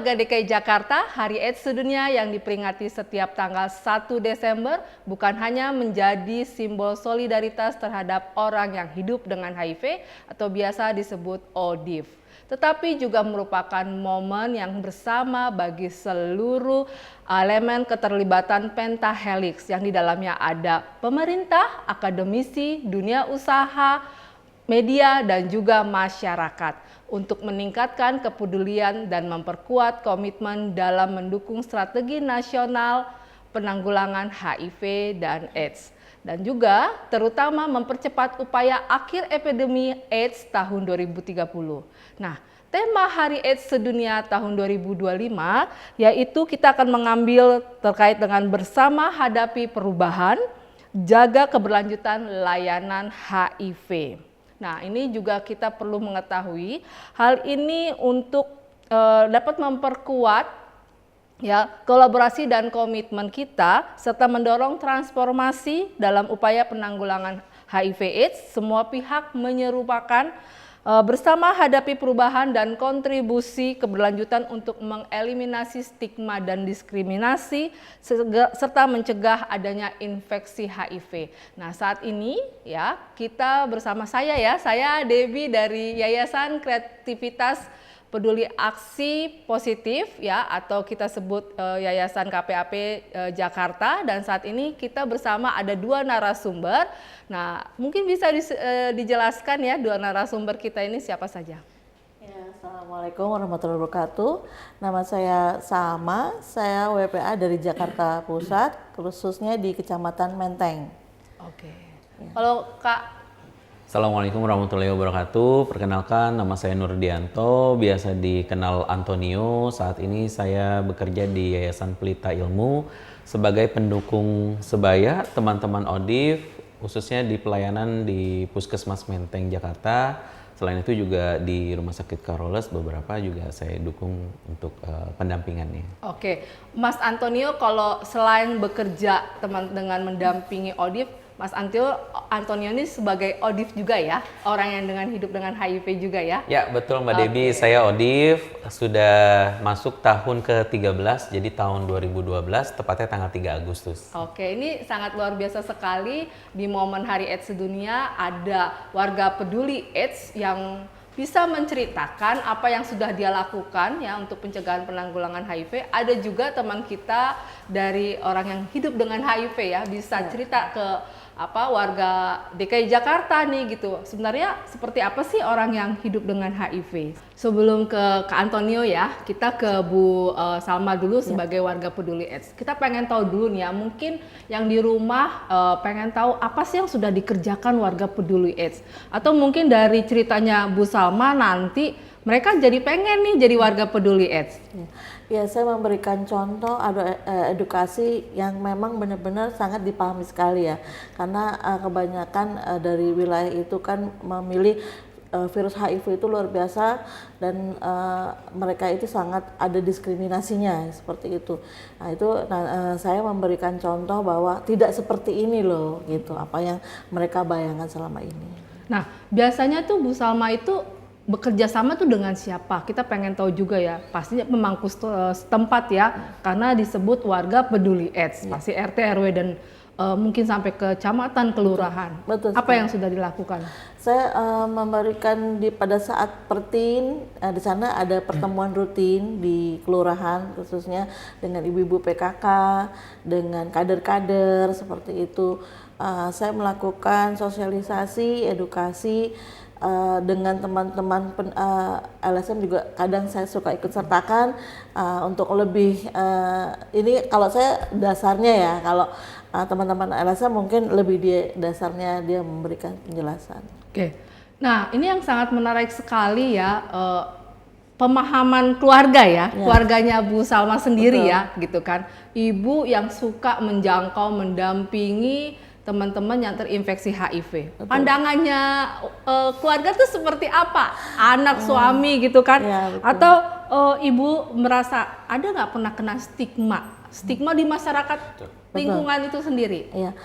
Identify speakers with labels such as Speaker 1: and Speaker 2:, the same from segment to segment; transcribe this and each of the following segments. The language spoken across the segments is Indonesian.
Speaker 1: warga DKI Jakarta, Hari AIDS Sedunia yang diperingati setiap tanggal 1 Desember bukan hanya menjadi simbol solidaritas terhadap orang yang hidup dengan HIV atau biasa disebut ODIF, tetapi juga merupakan momen yang bersama bagi seluruh elemen keterlibatan pentahelix yang di dalamnya ada pemerintah, akademisi, dunia usaha, media, dan juga masyarakat untuk meningkatkan kepedulian dan memperkuat komitmen dalam mendukung strategi nasional penanggulangan HIV dan AIDS, dan juga terutama mempercepat upaya akhir epidemi AIDS tahun 2030. Nah, tema Hari AIDS Sedunia tahun 2025 yaitu kita akan mengambil terkait dengan bersama hadapi perubahan, jaga keberlanjutan layanan HIV. Nah, ini juga kita perlu mengetahui hal ini untuk dapat memperkuat ya kolaborasi dan komitmen kita serta mendorong transformasi dalam upaya penanggulangan HIV/AIDS. Semua pihak menyerupakan bersama hadapi perubahan dan kontribusi keberlanjutan untuk mengeliminasi stigma dan diskriminasi serta mencegah adanya infeksi HIV. Nah, saat ini ya kita bersama saya Debbie dari Yayasan Kreativitas Peduli Aksi Positif ya, atau kita sebut Yayasan KPAP Jakarta, dan saat ini kita bersama ada dua narasumber. Nah, mungkin bisa dijelaskan ya dua narasumber kita ini siapa saja?
Speaker 2: Ya, Assalamualaikum warahmatullahi wabarakatuh. Nama saya Salma, saya WPA dari Jakarta Pusat, khususnya di Kecamatan Menteng.
Speaker 1: Oke. Ya. Kalau Kak?
Speaker 3: Assalamualaikum warahmatullahi wabarakatuh. Perkenalkan, nama saya Nurdianto, biasa dikenal Antonio. Saat ini saya bekerja di Yayasan Pelita Ilmu sebagai pendukung sebaya teman-teman ODIF, khususnya di pelayanan di Puskesmas Menteng Jakarta. Selain itu juga di Rumah Sakit Carolus beberapa juga saya dukung untuk pendampingannya.
Speaker 1: Oke, Mas Antonio, kalau selain bekerja dengan mendampingi ODIF, Mas Antonio ini sebagai ODIF juga ya, orang yang hidup dengan HIV juga ya?
Speaker 3: Ya, betul Mbak Debbie, saya ODIF sudah masuk tahun ke-13, jadi tahun 2012, tepatnya tanggal 3 Agustus.
Speaker 1: Oke, ini sangat luar biasa sekali. Di momen Hari AIDS Sedunia ada warga peduli AIDS yang bisa menceritakan apa yang sudah dia lakukan ya untuk pencegahan penanggulangan HIV. Ada juga teman kita dari orang yang hidup dengan HIV ya, bisa cerita ke warga DKI Jakarta nih gitu. Sebenarnya seperti apa sih orang yang hidup dengan HIV? Sebelum ke Antonio ya, kita ke Bu Salma dulu sebagai warga peduli AIDS. Kita pengen tahu dulu nih ya, mungkin yang di rumah pengen tahu apa sih yang sudah dikerjakan warga peduli AIDS. Atau mungkin dari ceritanya Bu Salma nanti mereka jadi pengen nih jadi warga peduli AIDS.
Speaker 2: Ya, saya memberikan contoh edukasi yang memang benar-benar sangat dipahami sekali ya, karena kebanyakan dari wilayah itu kan memilih virus HIV itu luar biasa dan mereka itu sangat ada diskriminasinya seperti itu. Nah itu saya memberikan contoh bahwa tidak seperti ini loh gitu, apa yang mereka bayangkan selama ini.
Speaker 1: Nah biasanya tuh Bu Salma itu bekerja sama tuh dengan siapa? Kita pengen tahu juga ya. Pastinya pemangku setempat ya, karena disebut warga peduli AIDS. Pasti RT, RW dan mungkin sampai ke kecamatan, kelurahan.
Speaker 2: Betul.
Speaker 1: Apa yang sudah dilakukan?
Speaker 2: Saya memberikan pada saat pertin, di sana ada pertemuan rutin di kelurahan, khususnya dengan ibu-ibu PKK, dengan kader-kader seperti itu. Saya melakukan sosialisasi, edukasi. Dengan teman-teman LSM juga kadang saya suka ikut sertakan untuk lebih ini kalau saya dasarnya ya, kalau teman-teman LSM mungkin lebih dasarnya dia memberikan penjelasan.
Speaker 1: Oke, nah ini yang sangat menarik sekali ya, pemahaman keluarga ya, keluarganya Bu Salma sendiri. Betul. Ya gitu kan, ibu yang suka menjangkau, mendampingi teman-teman yang terinfeksi HIV. Betul. Pandangannya keluarga tuh seperti apa? Anak, suami gitu kan? Ya, atau ibu merasa ada nggak pernah kena stigma di masyarakat lingkungan itu sendiri?
Speaker 2: Iya,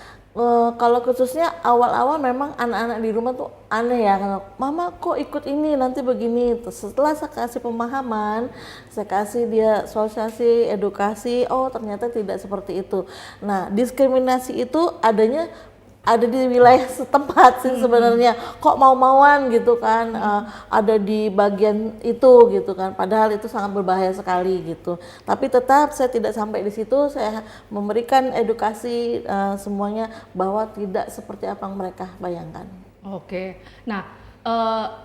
Speaker 2: Kalau khususnya awal-awal memang anak-anak di rumah tuh aneh ya, mama kok ikut ini nanti begini. Terus setelah saya kasih pemahaman, saya kasih dia sosialisasi, edukasi, oh ternyata tidak seperti itu. Nah, diskriminasi itu ada di wilayah setempat sih sebenarnya, kok mau-mauan gitu kan, ada di bagian itu gitu kan, padahal itu sangat berbahaya sekali gitu. Tapi tetap saya tidak sampai di situ, saya memberikan edukasi semuanya bahwa tidak seperti apa yang mereka bayangkan.
Speaker 1: Oke, nah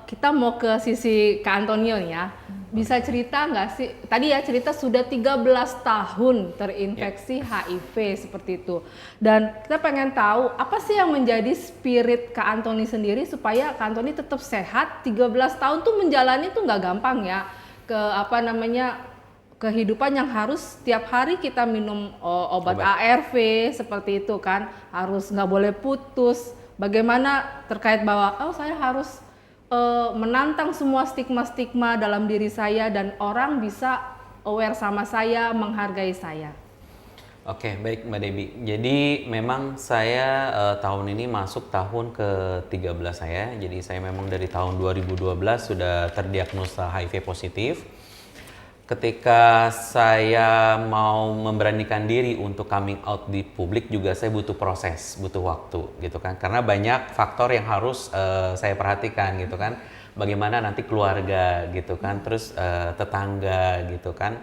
Speaker 1: kita mau ke sisi Kak Antonio nih ya. Bisa cerita nggak sih, tadi ya cerita sudah 13 tahun terinfeksi HIV seperti itu. Dan kita pengen tahu apa sih yang menjadi spirit Kak Antoni sendiri supaya Kak Antoni tetap sehat. 13 tahun tuh menjalani tuh nggak gampang ya, ke apa namanya, kehidupan yang harus setiap hari kita minum obat ARV seperti itu kan, harus nggak boleh putus. Bagaimana terkait bahwa saya harus menantang semua stigma-stigma dalam diri saya dan orang bisa aware sama saya, menghargai saya.
Speaker 3: Oke, baik Mbak Debbie. Jadi memang saya tahun ini masuk tahun ke-13 saya. Jadi saya memang dari tahun 2012 sudah terdiagnosa HIV positif. Ketika saya mau memberanikan diri untuk coming out di publik juga saya butuh proses, butuh waktu gitu kan. Karena banyak faktor yang harus saya perhatikan gitu kan. Bagaimana nanti keluarga gitu kan, terus tetangga gitu kan.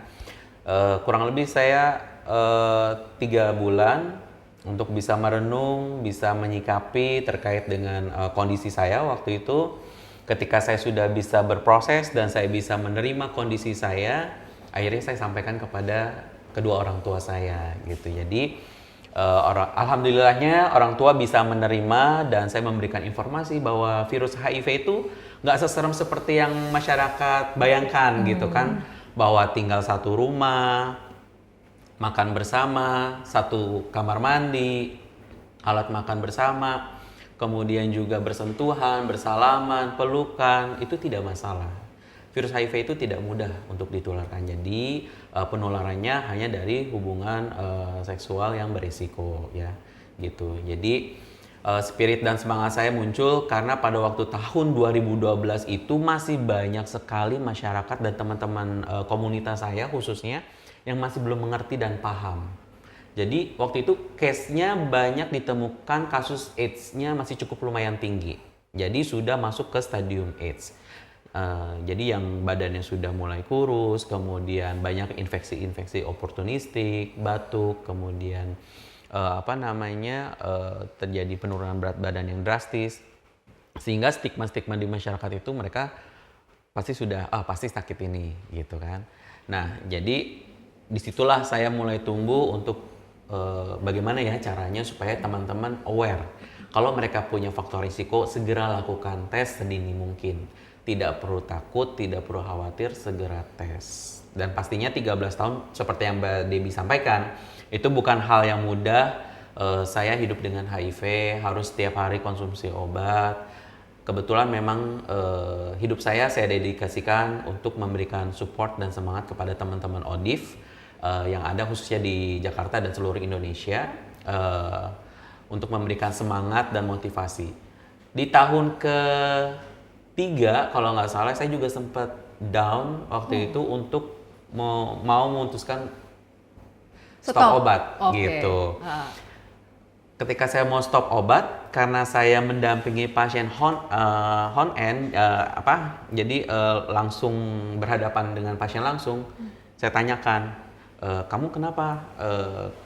Speaker 3: Kurang lebih saya 3 bulan untuk bisa merenung, bisa menyikapi terkait dengan kondisi saya waktu itu. Ketika saya sudah bisa berproses dan saya bisa menerima kondisi saya, akhirnya saya sampaikan kepada kedua orang tua saya gitu. Jadi alhamdulillahnya orang tua bisa menerima dan saya memberikan informasi bahwa virus HIV itu nggak seserem seperti yang masyarakat bayangkan gitu kan, bahwa tinggal satu rumah, makan bersama, satu kamar mandi, alat makan bersama, kemudian juga bersentuhan, bersalaman, pelukan, itu tidak masalah. Virus HIV itu tidak mudah untuk ditularkan. Jadi penularannya hanya dari hubungan seksual yang berisiko ya, gitu. Jadi spirit dan semangat saya muncul karena pada waktu tahun 2012 itu masih banyak sekali masyarakat dan teman-teman komunitas saya khususnya yang masih belum mengerti dan paham. Jadi waktu itu case-nya banyak ditemukan, kasus AIDS-nya masih cukup lumayan tinggi. Jadi sudah masuk ke stadium AIDS. Jadi yang badannya sudah mulai kurus, kemudian banyak infeksi-infeksi oportunistik, batuk, kemudian terjadi penurunan berat badan yang drastis. Sehingga stigma-stigma di masyarakat itu mereka pasti sudah, pasti sakit ini gitu kan. Nah jadi disitulah saya mulai tumbuh untuk bagaimana ya caranya supaya teman-teman aware. Kalau mereka punya faktor risiko, segera lakukan tes sedini mungkin. Tidak perlu takut, tidak perlu khawatir, segera tes. Dan pastinya 13 tahun seperti yang Mbak Debbie sampaikan, itu bukan hal yang mudah. Saya hidup dengan HIV, harus setiap hari konsumsi obat. Kebetulan memang hidup saya dedikasikan untuk memberikan support dan semangat kepada teman-teman ODIF yang ada khususnya di Jakarta dan seluruh Indonesia untuk memberikan semangat dan motivasi. Di tahun ke-3 kalau nggak salah saya juga sempat down waktu itu untuk mau memutuskan stop obat gitu. Ketika saya mau stop obat karena saya mendampingi pasien jadi langsung berhadapan dengan pasien langsung, saya tanyakan, kamu kenapa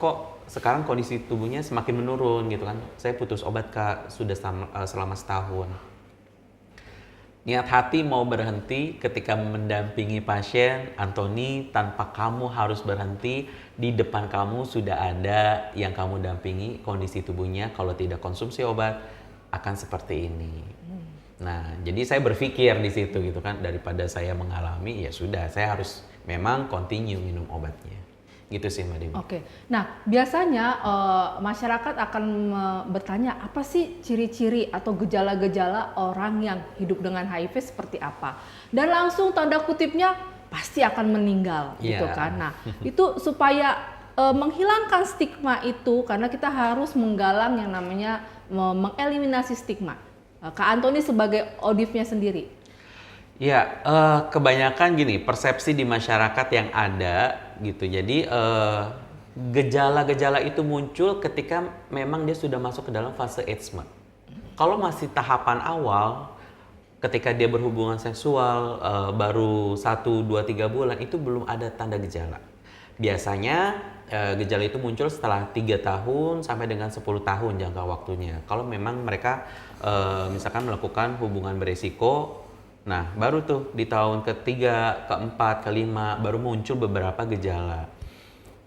Speaker 3: kok sekarang kondisi tubuhnya semakin menurun gitu kan? Saya putus obat Kak, sudah selama setahun. Niat hati mau berhenti ketika mendampingi pasien, Antoni, tanpa kamu harus berhenti, di depan kamu sudah ada yang kamu dampingi, kondisi tubuhnya kalau tidak konsumsi obat akan seperti ini. Nah, jadi saya berpikir di situ gitu kan, daripada saya mengalami, ya sudah, saya harus memang continue minum obatnya. Gitu sih Mbak Dewi.
Speaker 1: Oke, nah biasanya masyarakat akan bertanya apa sih ciri-ciri atau gejala-gejala orang yang hidup dengan HIV seperti apa, dan langsung tanda kutipnya pasti akan meninggal gitu kan. Nah itu supaya menghilangkan stigma itu karena kita harus menggalang yang namanya mengeliminasi stigma. Kak Antoni sebagai ODIF-nya sendiri.
Speaker 3: Ya, kebanyakan gini, persepsi di masyarakat yang ada gitu. Jadi gejala-gejala itu muncul ketika memang dia sudah masuk ke dalam fase asthma. Kalau masih tahapan awal, ketika dia berhubungan seksual baru 1, 2, 3 bulan, itu belum ada tanda gejala. Biasanya gejala itu muncul setelah 3 tahun sampai dengan 10 tahun jangka waktunya. Kalau memang mereka misalkan melakukan hubungan beresiko, nah baru tuh di tahun ketiga, keempat, kelima baru muncul beberapa gejala.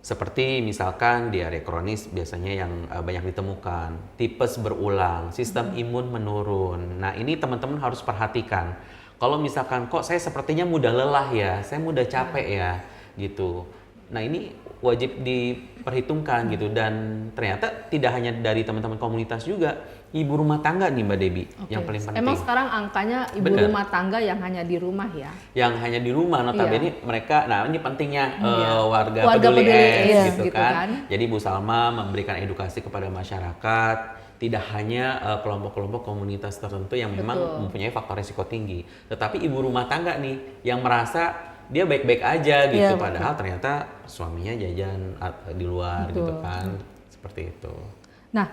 Speaker 3: Seperti misalkan diare kronis biasanya yang banyak ditemukan, tipes berulang, sistem imun menurun. Nah ini teman-teman harus perhatikan. Kalau misalkan kok saya sepertinya mudah lelah ya, saya mudah capek ya gitu. Nah ini wajib diperhitungkan gitu, dan ternyata tidak hanya dari teman-teman komunitas juga, ibu rumah tangga nih Mbak Debbie yang paling penting.
Speaker 1: Emang sekarang angkanya ibu rumah tangga yang hanya di rumah ya?
Speaker 3: Yang hanya di rumah, notabene mereka, nah ini pentingnya warga
Speaker 1: peduli
Speaker 3: AIDS gitu
Speaker 1: gitu
Speaker 3: kan. Jadi Bu Salma memberikan edukasi kepada masyarakat, tidak hanya kelompok-kelompok komunitas tertentu yang memang mempunyai faktor risiko tinggi, tetapi ibu rumah tangga nih yang merasa dia baik-baik aja gitu, padahal ternyata suaminya jajan di luar gitu kan, seperti itu.
Speaker 1: Nah,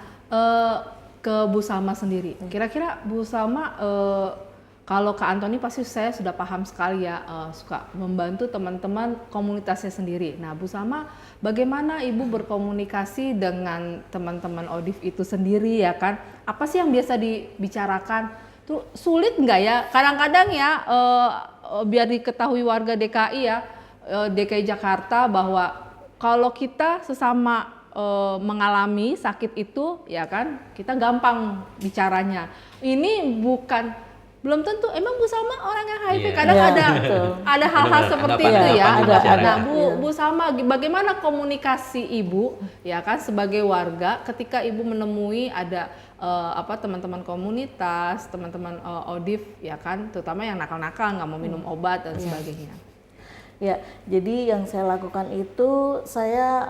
Speaker 1: ke Bu Salma sendiri, kira-kira Bu Salma, kalau Kak Antoni pasti saya sudah paham sekali ya, suka membantu teman-teman komunitasnya sendiri. Nah, Bu Salma, bagaimana Ibu berkomunikasi dengan teman-teman ODIF itu sendiri ya kan? Apa sih yang biasa dibicarakan? Tuh sulit nggak ya? Kadang-kadang ya, biar diketahui warga DKI ya, DKI Jakarta, bahwa kalau kita sesama mengalami sakit itu ya kan, kita gampang bicaranya. Ini belum tentu, emang Bu Salma orang yang HIV, kadang ada hal-hal seperti itu ya. Nah, Bu Salma, bagaimana komunikasi Ibu ya kan sebagai warga ketika Ibu menemui ada teman-teman komunitas, teman-teman ODIF ya kan, terutama yang nakal-nakal nggak mau minum obat dan sebagainya.
Speaker 2: Ya, jadi yang saya lakukan itu saya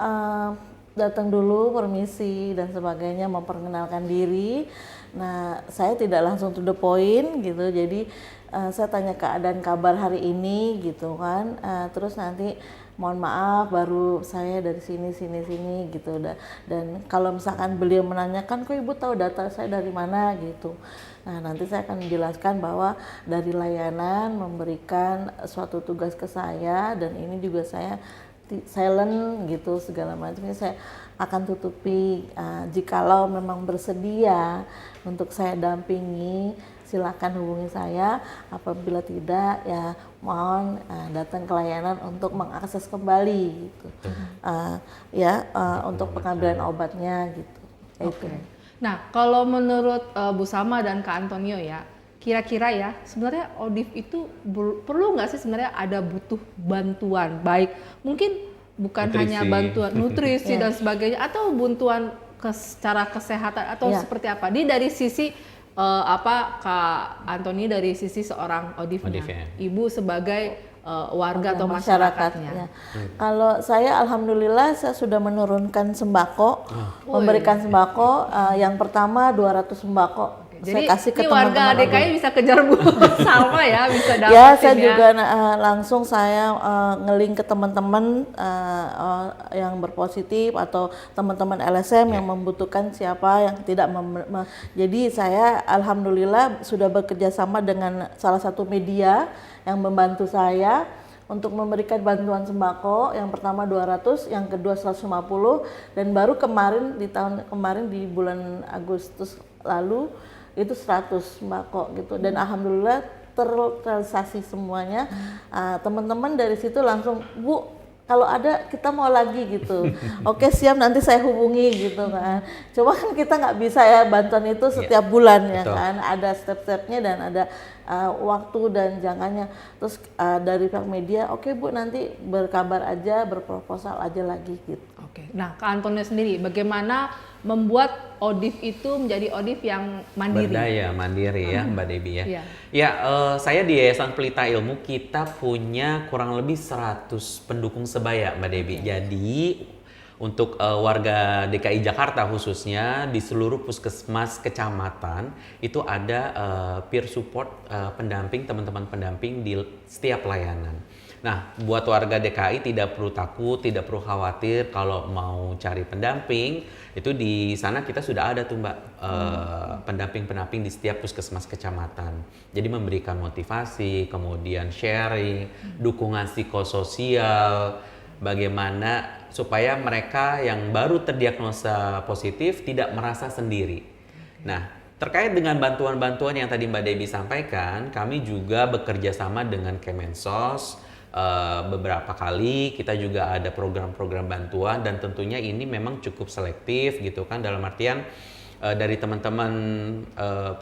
Speaker 2: datang dulu, permisi dan sebagainya, memperkenalkan diri. Nah, saya tidak langsung to the point gitu, jadi saya tanya keadaan kabar hari ini gitu kan, terus nanti mohon maaf baru saya dari sini gitu. Dan kalau misalkan beliau menanyakan, kok Ibu tahu data saya dari mana gitu, nah nanti saya akan menjelaskan bahwa dari layanan memberikan suatu tugas ke saya, dan ini juga saya silent gitu, segala macamnya saya akan tutupi. Jikalau memang bersedia untuk saya dampingi, silakan hubungi saya. Apabila tidak, ya mohon datang ke layanan untuk mengakses kembali gitu. Untuk pengambilan obatnya gitu.
Speaker 1: Oke. Nah, kalau menurut Bu Salma dan Kak Antonio ya, kira-kira ya sebenarnya ODIF itu perlu nggak sih sebenarnya ada butuh bantuan, baik mungkin bukan hanya bantuan nutrisi dan sebagainya, atau bantuan secara kesehatan atau seperti apa? Dari sisi Kak Antoni dari sisi seorang ODIF-nya, Ibu sebagai warga atau masyarakatnya.
Speaker 2: Ya. Kalau saya alhamdulillah saya sudah menurunkan sembako, memberikan sembako. Yang pertama 200 sembako.
Speaker 1: Jadi
Speaker 2: saya kasih ke
Speaker 1: warga
Speaker 2: teman-teman
Speaker 1: DKI bisa kejar Bu Salma ya, bisa dapetin
Speaker 2: ya. Saya juga langsung saya nge-link ke teman-teman yang berpositif atau teman-teman LSM yang membutuhkan, siapa yang tidak jadi saya alhamdulillah sudah bekerja sama dengan salah satu media yang membantu saya untuk memberikan bantuan sembako. Yang pertama 200, yang kedua 150, dan baru kemarin di bulan Agustus lalu itu 100 sembako gitu, dan alhamdulillah terrealisasi semuanya. Teman-teman dari situ langsung, Bu, kalau ada kita mau lagi gitu. Oke, siap, nanti saya hubungi gitu kan. Cuma kan kita nggak bisa ya bantuan itu setiap bulan ya kan, ada step-stepnya dan ada waktu dan jangannya. Terus dari pihak media, oke Bu, nanti berkabar aja, berproposal aja lagi gitu.
Speaker 1: Oke. Nah, Kak Antonio sendiri bagaimana membuat ODIF itu menjadi ODIF yang mandiri?
Speaker 3: Berdaya, mandiri ya Mbak Debbie ya. Ya, saya di Yayasan Pelita Ilmu kita punya kurang lebih 100 pendukung sebaya Mbak Debbie. Jadi Untuk warga DKI Jakarta khususnya di seluruh puskesmas kecamatan itu ada peer support pendamping, teman-teman pendamping di setiap layanan. Nah, buat warga DKI tidak perlu takut, tidak perlu khawatir kalau mau cari pendamping, itu di sana kita sudah ada tuh Mbak pendamping-pendamping di setiap puskesmas kecamatan. Jadi memberikan motivasi, kemudian sharing, dukungan psikososial, bagaimana supaya mereka yang baru terdiagnosa positif tidak merasa sendiri. Nah, terkait dengan bantuan-bantuan yang tadi Mbak Debbie sampaikan, kami juga bekerja sama dengan Kemensos. Beberapa kali kita juga ada program-program bantuan dan tentunya ini memang cukup selektif gitu kan, dalam artian dari teman-teman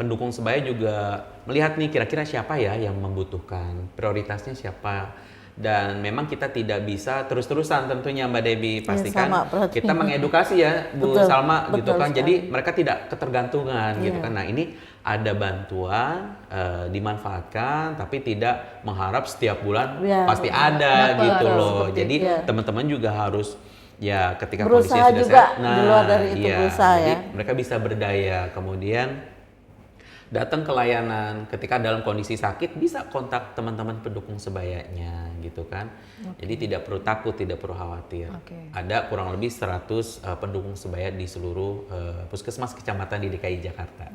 Speaker 3: pendukung sebaya juga melihat nih kira-kira siapa ya yang membutuhkan, prioritasnya siapa. Dan memang kita tidak bisa terus-terusan tentunya Mbak Debbie, pastikan kita mengedukasi ya Bu Salma gitu kan, jadi mereka tidak ketergantungan gitu kan. Nah ini ada bantuan dimanfaatkan tapi tidak mengharap setiap bulan pasti ada gitu loh. Jadi teman-teman juga harus ya ketika kondisinya sudah sehat,
Speaker 2: di luar dari itu
Speaker 3: jadi mereka bisa berdaya, kemudian datang ke layanan. Ketika dalam kondisi sakit bisa kontak teman-teman pendukung sebayanya gitu kan. Jadi tidak perlu takut, tidak perlu khawatir. Ada kurang lebih 100 pendukung sebaya di seluruh puskesmas kecamatan di DKI Jakarta.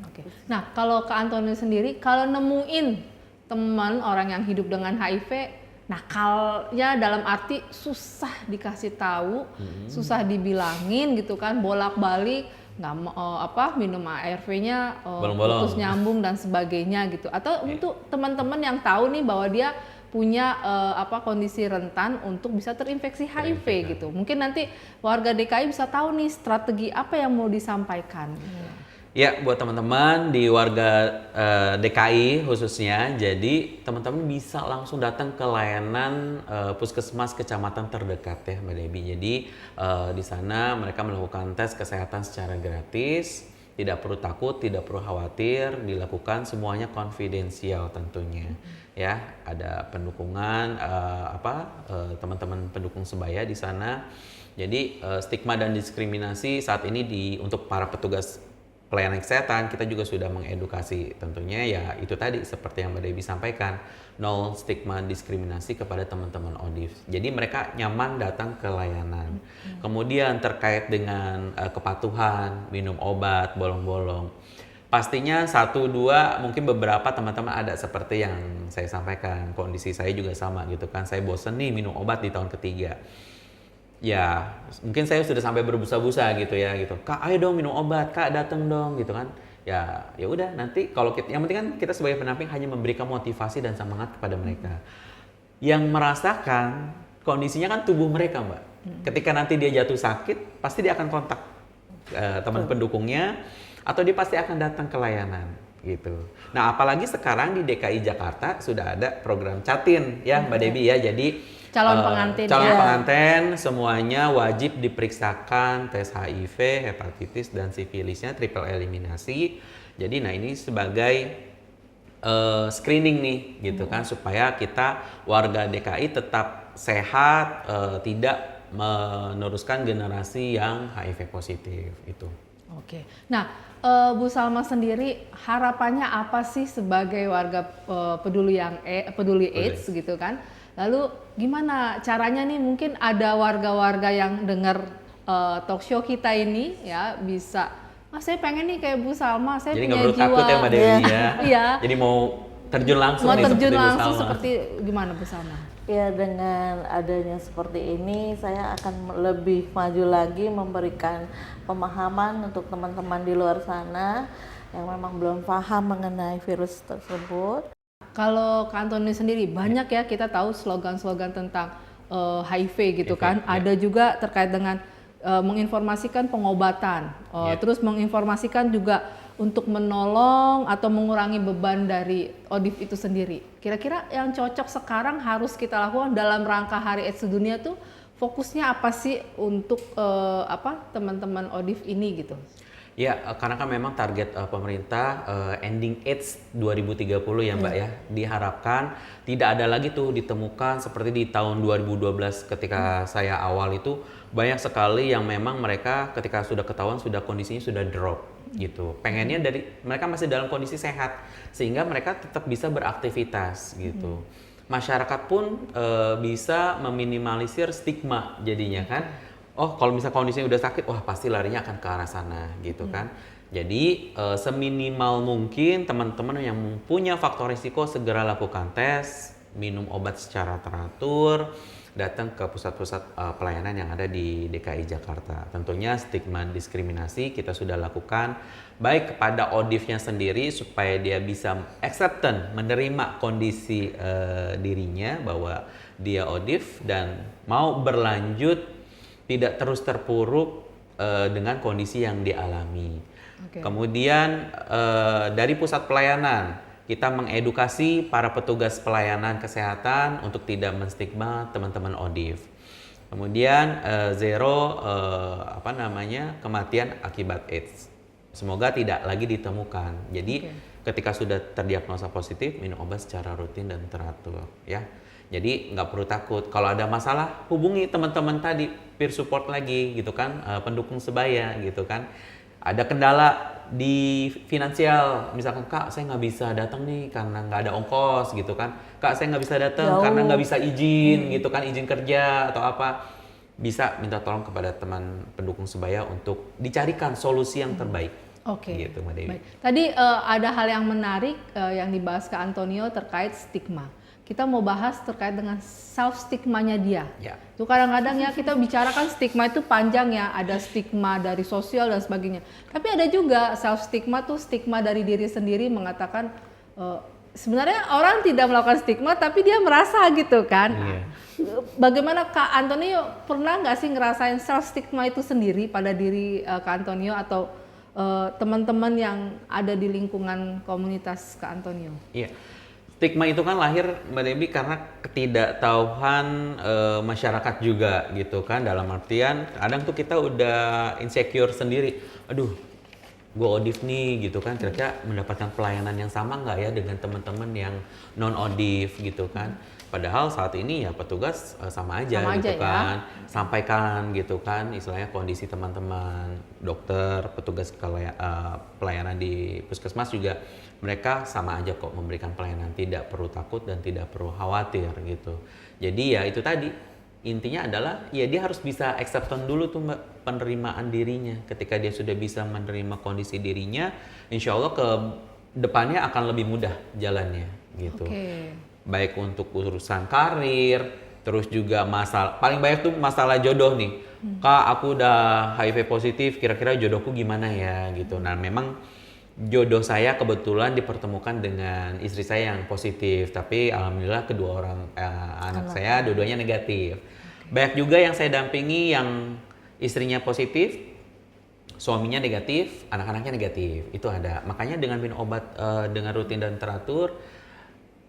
Speaker 1: Nah, kalau ke Antoni sendiri, kalau nemuin teman orang yang hidup dengan HIV, nakalnya dalam arti susah dikasih tahu, susah dibilangin gitu kan, bolak-balik nggak mau minum ARV-nya putus nyambung dan sebagainya gitu. Atau untuk teman-teman yang tahu nih bahwa dia punya kondisi rentan untuk bisa terinfeksi HIV gitu. Mungkin nanti warga DKI bisa tahu nih strategi apa yang mau disampaikan.
Speaker 3: Ya, buat teman-teman di warga DKI khususnya, jadi teman-teman bisa langsung datang ke layanan puskesmas kecamatan terdekat ya Mbak Debbie. Jadi di sana mereka melakukan tes kesehatan secara gratis, tidak perlu takut, tidak perlu khawatir, dilakukan semuanya konfidensial tentunya. Ya, ada pendukungan teman-teman pendukung sebaya di sana. Jadi stigma dan diskriminasi saat ini untuk para petugas pelayanan kesehatan kita juga sudah mengedukasi tentunya ya itu tadi seperti yang Mbak Debbie sampaikan, nol stigma diskriminasi kepada teman-teman ODIF. Jadi mereka nyaman datang ke layanan. Kemudian terkait dengan kepatuhan, minum obat bolong-bolong. Pastinya 1, 2 mungkin beberapa teman-teman ada seperti yang saya sampaikan, kondisi saya juga sama gitu kan, saya bosen nih minum obat di tahun ketiga. Ya mungkin saya sudah sampai berbusa-busa gitu ya gitu, Kak ayo dong minum obat, Kak datang dong gitu kan. Ya udah nanti kalau kita, yang penting kan kita sebagai pendamping hanya memberikan motivasi dan semangat kepada mereka. Yang merasakan kondisinya kan tubuh mereka Mbak. Ketika nanti dia jatuh sakit pasti dia akan kontak teman pendukungnya atau dia pasti akan datang ke layanan gitu. Nah apalagi sekarang di DKI Jakarta sudah ada program Catin ya Mbak Debbie ya. Jadi calon pengantin semuanya wajib diperiksakan tes HIV, hepatitis dan sifilisnya triple eliminasi. Jadi nah ini sebagai screening nih gitu kan supaya kita warga DKI tetap sehat, tidak meneruskan generasi yang HIV positif itu.
Speaker 1: Nah Bu Salma sendiri harapannya apa sih sebagai warga peduli AIDS gitu kan? Lalu gimana caranya nih, mungkin ada warga-warga yang dengar talk show kita ini ya bisa, saya pengen nih kayak Bu Salma, saya
Speaker 3: jadi
Speaker 1: punya jiwa.
Speaker 3: Jadi nggak perlu takut ya Mbak Dewi ya.
Speaker 1: Iya.
Speaker 3: Jadi mau terjun langsung
Speaker 1: seperti gimana Bu Salma?
Speaker 2: Ya dengan adanya seperti ini saya akan lebih maju lagi memberikan pemahaman untuk teman-teman di luar sana yang memang belum paham mengenai virus tersebut.
Speaker 1: Kalau Kak Antoni sendiri banyak ya kita tahu slogan-slogan tentang HIV gitu kan. Ada juga terkait dengan menginformasikan pengobatan, terus menginformasikan juga untuk menolong atau mengurangi beban dari ODIF itu sendiri. Kira-kira yang cocok sekarang harus kita lakukan dalam rangka Hari AIDS Sedunia tuh fokusnya apa sih untuk teman-teman ODIF ini gitu?
Speaker 3: Ya, karena kan memang target pemerintah ending AIDS 2030 ya Mbak ya. Diharapkan tidak ada lagi tuh ditemukan seperti di tahun 2012 ketika saya awal itu banyak sekali yang memang mereka ketika sudah ketahuan sudah kondisinya sudah drop gitu. Pengennya dari mereka masih dalam kondisi sehat sehingga mereka tetap bisa beraktivitas gitu. Masyarakat pun bisa meminimalisir stigma jadinya kan. Oh, kalau misalnya kondisinya udah sakit, wah pasti larinya akan ke arah sana gitu kan. Jadi seminimal mungkin teman-teman yang punya faktor risiko segera lakukan tes, minum obat secara teratur, datang ke pusat-pusat pelayanan yang ada di DKI Jakarta. Tentunya stigma diskriminasi kita sudah lakukan baik kepada ODIF-nya sendiri supaya dia bisa acceptance, menerima kondisi dirinya bahwa dia ODIF dan mau berlanjut tidak terus terpuruk dengan kondisi yang dialami. Kemudian dari pusat pelayanan kita mengedukasi para petugas pelayanan kesehatan untuk tidak menstigma teman-teman ODIF. Kemudian zero kematian akibat AIDS. Semoga tidak lagi ditemukan. Jadi ketika sudah terdiagnosa positif minum obat secara rutin dan teratur ya. Jadi nggak perlu takut. Kalau ada masalah, hubungi teman-teman tadi, peer support lagi gitu kan, pendukung sebaya gitu kan. Ada kendala di finansial, misalkan Kak saya nggak bisa datang nih karena nggak ada ongkos gitu kan. Kak saya nggak bisa datang karena nggak bisa izin gitu kan, izin kerja atau apa. Bisa minta tolong kepada teman pendukung sebaya untuk dicarikan solusi yang terbaik. Gitu, Mbak Dewi.
Speaker 1: Baik. Tadi ada hal yang menarik yang dibahas ke Antonio terkait stigma. Kita mau bahas terkait dengan self stigmanya dia. Itu kadang-kadang ya kita bicarakan stigma itu panjang ya, ada stigma dari sosial dan sebagainya. Tapi ada juga self stigma tuh stigma dari diri sendiri mengatakan sebenarnya orang tidak melakukan stigma tapi dia merasa gitu kan. Bagaimana Kak Antonio pernah nggak sih ngerasain self stigma itu sendiri pada diri Kak Antonio atau teman-teman yang ada di lingkungan komunitas Kak Antonio?
Speaker 3: Iya. Stigma itu kan lahir Mbak Debbie karena ketidaktahuan masyarakat juga gitu kan, dalam artian kadang tuh kita udah insecure sendiri, aduh gue ODIF nih gitu kan, kira-kira mendapatkan pelayanan yang sama nggak ya dengan teman-teman yang non ODIF gitu kan. Padahal saat ini ya petugas sama aja gitu kan, sampaikan gitu kan istilahnya kondisi teman-teman, dokter, petugas pelayanan di puskesmas juga mereka sama aja kok memberikan pelayanan, tidak perlu takut dan tidak perlu khawatir gitu. Jadi ya itu tadi, intinya adalah ya dia harus bisa acceptance dulu tuh Mbak, penerimaan dirinya. Ketika dia sudah bisa menerima kondisi dirinya, insya Allah ke depannya akan lebih mudah jalannya gitu. Baik untuk urusan karir, terus juga masalah, paling banyak tuh masalah jodoh nih. Kak aku udah HIV positif, kira-kira jodohku gimana ya gitu. Nah memang jodoh saya kebetulan dipertemukan dengan istri saya yang positif, tapi alhamdulillah kedua orang anak saya dua-duanya negatif. Banyak juga yang saya dampingi yang istrinya positif, suaminya negatif, anak-anaknya negatif. Itu ada. Makanya dengan minum obat dengan rutin dan teratur,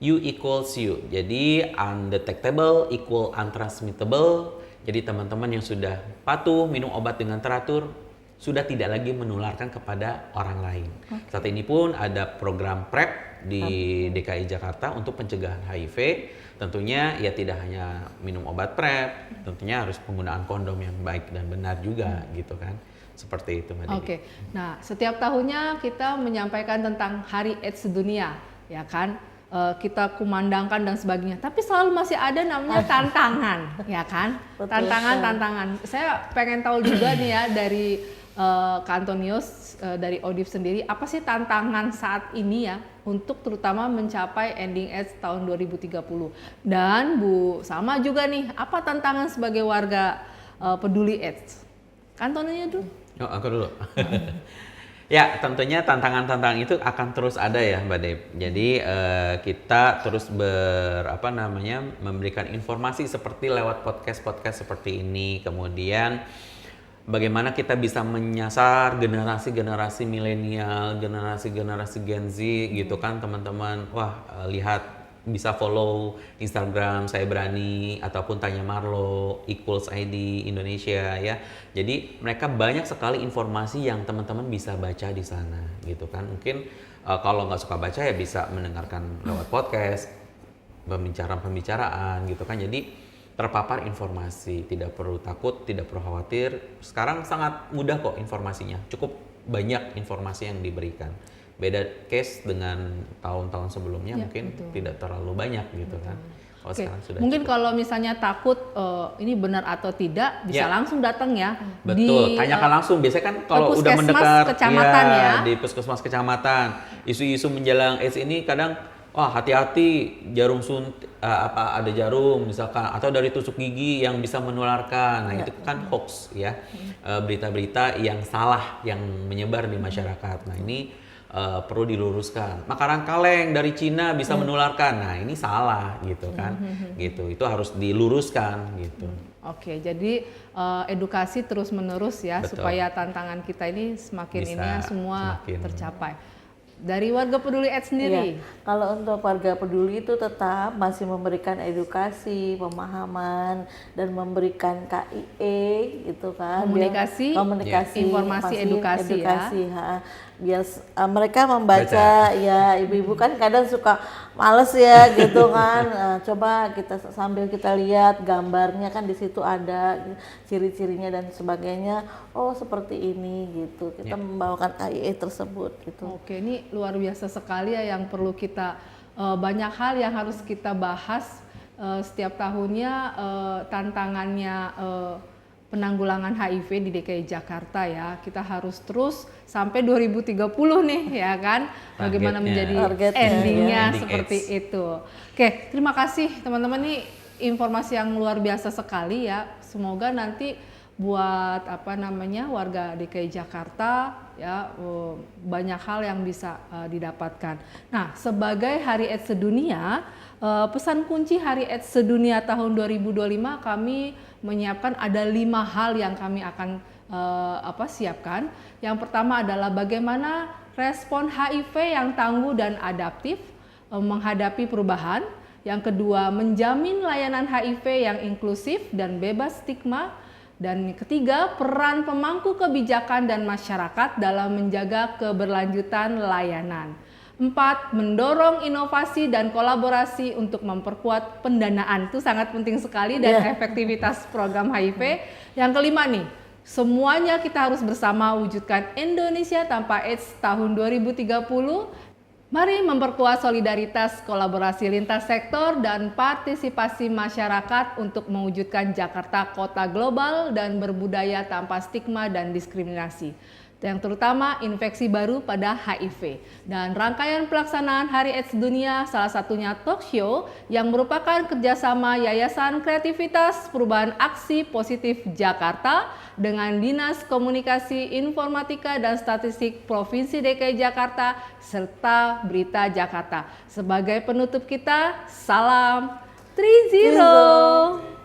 Speaker 3: U equals U. Jadi undetectable equal untransmittable. Jadi teman-teman yang sudah patuh minum obat dengan teratur sudah tidak lagi menularkan kepada orang lain. Saat ini pun ada program PrEP di DKI Jakarta untuk pencegahan HIV. Tentunya ya tidak hanya minum obat PrEP, tentunya harus penggunaan kondom yang baik dan benar juga gitu kan. Seperti itu Mbak Dewi.
Speaker 1: Nah setiap tahunnya kita menyampaikan tentang Hari AIDS Sedunia, ya kan? Kita kumandangkan dan sebagainya, tapi selalu masih ada namanya tantangan, ya kan? Tantangan. Saya pengen tahu juga nih ya dari Kak Antonius, dari ODIF sendiri, apa sih tantangan saat ini ya untuk terutama mencapai ending AIDS tahun 2030? Dan Bu Salma juga nih, apa tantangan sebagai warga peduli AIDS? Kak Antonius dulu.
Speaker 3: Oh, aku dulu. Ya, tentunya tantangan-tantangan itu akan terus ada ya, Mbak Deb. Jadi kita terus memberikan informasi seperti lewat podcast seperti ini. Kemudian bagaimana kita bisa menyasar generasi-generasi milenial, generasi-generasi Gen Z gitu kan, teman-teman. Wah, lihat bisa follow Instagram Saya Berani ataupun Tanya Marlo, Equals ID Indonesia ya. Jadi mereka banyak sekali informasi yang teman-teman bisa baca di sana gitu kan. Mungkin kalau nggak suka baca ya bisa mendengarkan lewat podcast, pembicaraan gitu kan. Jadi terpapar informasi, tidak perlu takut, tidak perlu khawatir. Sekarang sangat mudah kok informasinya, cukup banyak informasi yang diberikan. Beda case dengan tahun-tahun sebelumnya,
Speaker 1: Ya,
Speaker 3: mungkin
Speaker 1: betul.
Speaker 3: tidak terlalu banyak gitu kan. Kalau
Speaker 1: Oke,
Speaker 3: sekarang sudah
Speaker 1: mungkin
Speaker 3: cukup.
Speaker 1: kalau misalnya takut ini benar atau tidak, bisa
Speaker 3: Ya.
Speaker 1: langsung datang ya.
Speaker 3: Betul, tanyakan langsung. Biasanya kan kalau udah
Speaker 1: puskesmas
Speaker 3: mendekat
Speaker 1: kecamatan ya.
Speaker 3: di puskesmas kecamatan, isu-isu menjelang AIDS ini kadang wah hati-hati jarum suntik ada jarum misalkan atau dari tusuk gigi yang bisa menularkan. Nah, itu kan hoax ya. Berita-berita yang salah yang menyebar di masyarakat. Nah, ini perlu diluruskan. Makanan kaleng dari Cina bisa menularkan. Nah, ini salah gitu kan. Gitu. Itu harus diluruskan gitu.
Speaker 1: Oke, jadi edukasi terus-menerus ya
Speaker 3: Betul.
Speaker 1: supaya tantangan kita ini semakin
Speaker 3: Bisa
Speaker 1: ini ya semua
Speaker 3: semakin
Speaker 1: tercapai. Dari warga peduli AIDS sendiri,
Speaker 2: Iya, kalau untuk warga peduli itu tetap masih memberikan edukasi, pemahaman, dan memberikan KIE gitu kan.
Speaker 1: Komunikasi,
Speaker 2: komunikasi,
Speaker 1: informasi, edukasi ya.
Speaker 2: ha. Biar mereka membaca, ya ibu-ibu kan kadang suka males ya gitu kan. Coba kita sambil kita lihat gambarnya kan di situ ada ciri-cirinya dan sebagainya. Oh seperti ini gitu. Kita membawakan KIE tersebut gitu.
Speaker 1: Oke, ini luar biasa sekali ya yang perlu kita banyak hal yang harus kita bahas setiap tahunnya tantangannya penanggulangan HIV di DKI Jakarta ya. Kita harus terus sampai 2030 nih ya kan. Bagaimana menjadi
Speaker 2: Targetnya,
Speaker 1: endingnya
Speaker 3: Ending
Speaker 1: seperti
Speaker 3: AIDS.
Speaker 1: itu. Oke, terima kasih teman-teman nih informasi yang luar biasa sekali ya. Semoga nanti buat warga DKI Jakarta ya banyak hal yang bisa didapatkan. Nah, sebagai Hari AIDS Sedunia, pesan kunci Hari AIDS Sedunia tahun 2025 kami menyiapkan ada 5 hal yang kami akan siapkan. Yang pertama adalah bagaimana respon HIV yang tangguh dan adaptif menghadapi perubahan. Yang kedua, menjamin layanan HIV yang inklusif dan bebas stigma. Dan ketiga, peran pemangku kebijakan dan masyarakat dalam menjaga keberlanjutan layanan. 4, mendorong inovasi dan kolaborasi untuk memperkuat pendanaan. Itu sangat penting sekali dan efektivitas program HIV. Yang kelima nih, semuanya kita harus bersama wujudkan Indonesia tanpa AIDS tahun 2030. Mari memperkuat solidaritas, kolaborasi lintas sektor, dan partisipasi masyarakat untuk mewujudkan Jakarta kota global dan berbudaya tanpa stigma dan diskriminasi. Yang terutama infeksi baru pada HIV. Dan rangkaian pelaksanaan Hari AIDS Dunia salah satunya talk show yang merupakan kerjasama Yayasan Kreativitas Perubahan Aksi Positif Jakarta dengan Dinas Komunikasi Informatika dan Statistik Provinsi DKI Jakarta serta Berita Jakarta. Sebagai penutup kita, salam 30.